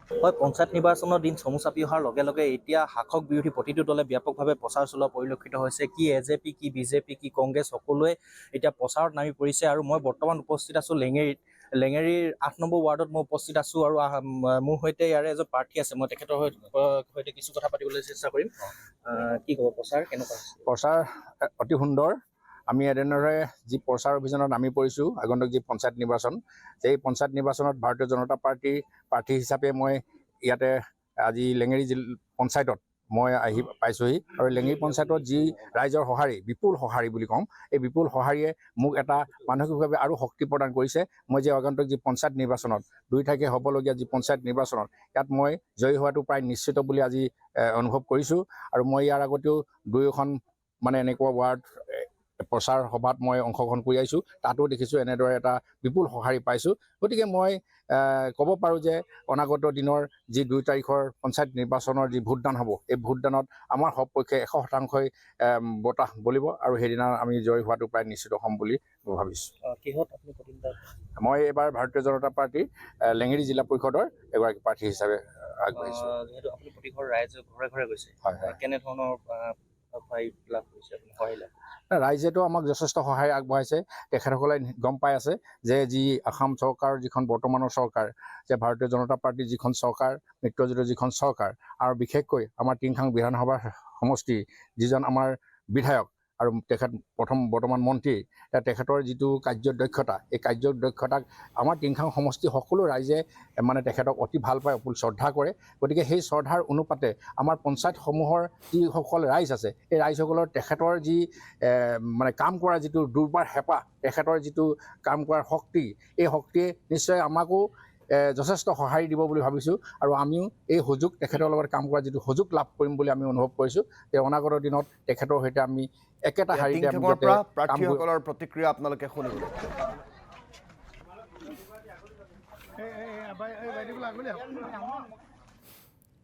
হয়, পঞ্চায়ত নিৰ্বাচনৰ দিন চমু চাপি অহাৰ লগে লগে এতিয়া শাসক বিৰোধী প্ৰতিটো দলে ব্যাপকভাৱে প্ৰচাৰ চলোৱা পৰিলক্ষিত হৈছে। কি এজেপি, কি বিজেপি, কি কংগ্ৰেছ, সকলোৱে এতিয়া প্ৰচাৰত নামি পৰিছে। আৰু মই বৰ্তমান উপস্থিত আছোঁ লেঙেৰীত। লেঙেৰীৰ 8 নম্বৰ ৱাৰ্ডত মই উপস্থিত আছোঁ আৰু মোৰ সৈতে ইয়াৰে এজন প্ৰাৰ্থী আছে। মই তেখেতৰ সৈতে কিছু কথা পাতিবলৈ চেষ্টা কৰিম। কি ক'ব, প্ৰচাৰ কেনেকুৱা হৈছে? প্ৰচাৰ অতি সুন্দৰ। আমি এনেদৰে যি প্ৰচাৰ অভিযানত নামি পৰিছোঁ আগন্তুক যি পঞ্চায়ত নিৰ্বাচন, সেই পঞ্চায়ত নিৰ্বাচনত ভাৰতীয় জনতা পাৰ্টীৰ প্ৰাৰ্থী হিচাপে মই ইয়াতে আজি লেঙেৰী পঞ্চায়তত মই আহি পাইছোঁহি। আৰু লেঙেৰী পঞ্চায়তত যি ৰাইজৰ সঁহাৰি, বিপুল সঁহাৰি বুলি ক'ম, এই বিপুল সঁহাৰিয়ে মোক এটা মানসিকভাৱে আৰু শক্তি প্ৰদান কৰিছে। মই যে আগন্তুক যি পঞ্চায়ত নিৰ্বাচনত 2 তাৰিখে হ'বলগীয়া যি পঞ্চায়ত নিৰ্বাচনত ইয়াত মই জয়ী হোৱাটো প্ৰায় নিশ্চিত বুলি আজি অনুভৱ কৰিছোঁ। আৰু মই ইয়াৰ আগতেও 2খন মানে এনেকুৱা ৱাৰ্ড প্ৰচাৰ সভাত মই অংশগ্ৰহণ কৰি আহিছোঁ, তাতো দেখিছোঁ এনেদৰে এটা বিপুল সঁহাৰি পাইছোঁ। গতিকে মই ক'ব পাৰোঁ যে অনাগত দিনৰ যি 2 তাৰিখৰ পঞ্চায়ত নিৰ্বাচনৰ যি ভোটদান হ'ব, এই ভোটদানত আমাৰ সপক্ষে 100%ই বতাহ বলিব আৰু সেইদিনা আমি জয় হোৱাটো প্ৰায় নিশ্চিত হ'ম বুলি ভাবিছোঁ। কিহত আপুনি প্ৰতিদ্বন্দ্বিতা? মই এইবাৰ ভাৰতীয় জনতা পাৰ্টীৰ লেঙেৰী জিলা পৰিষদৰ এগৰাকী প্ৰাৰ্থী হিচাপে আগবাঢ়িছোঁ। যিহেতু আপুনি প্ৰতিঘৰ ৰাইজৰ ঘৰে ঘৰে গৈছে, হয় হয়। কেনেধৰণৰ লাভ কৰিছে আপুনি, সহায় লাভ? ৰাইজেতো আমাক যথেষ্ট সহায় আগবঢ়াইছে। তেখেতসকলে গম পাই আছে যে যি অসম চৰকাৰৰ যিখন বৰ্তমানৰ চৰকাৰ, যে ভাৰতীয় জনতা পাৰ্টীৰ যিখন চৰকাৰ, মিত্ৰজোঁটৰ যিখন চৰকাৰ, আৰু বিশেষকৈ আমাৰ টিংখাং বিধানসভাৰ সমষ্টি যিজন আমাৰ বিধায়ক আৰু তেখেত বৰ্তমান মন্ত্ৰী, তেখেতৰ যিটো কাৰ্যদক্ষতা, এই কাৰ্যদক্ষতাক আমাৰ টিংখাং সমষ্টি সকলো ৰাইজে মানে তেখেতক অতি ভাল পায়, অতি শ্ৰদ্ধা কৰে। গতিকে সেই শ্ৰদ্ধাৰ অনুপাতে আমাৰ পঞ্চায়তসমূহৰ যিসকল ৰাইজ আছে, এই ৰাইজসকলৰ তেখেতৰ যি মানে কাম কৰা যিটো দুৰ্বাৰ হেঁপাহ, তেখেতৰ যিটো কাম কৰাৰ শক্তি, এই শক্তিয়ে নিশ্চয় আমাকো যথেষ্ট সঁহাৰি দিব বুলি ভাবিছোঁ। আৰু আমিও এই সুযোগ, তেখেতৰ লগত কাম কৰা যিটো সুযোগ লাভ কৰিম বুলি আমি অনুভৱ কৰিছোঁ। যে অনাগত দিনত তেখেতৰ সৈতে আমি একেটা শাৰীতে প্ৰাৰ্থীসকলৰ প্ৰতিক্ৰিয়া আপোনালোকে শুনিবলৈ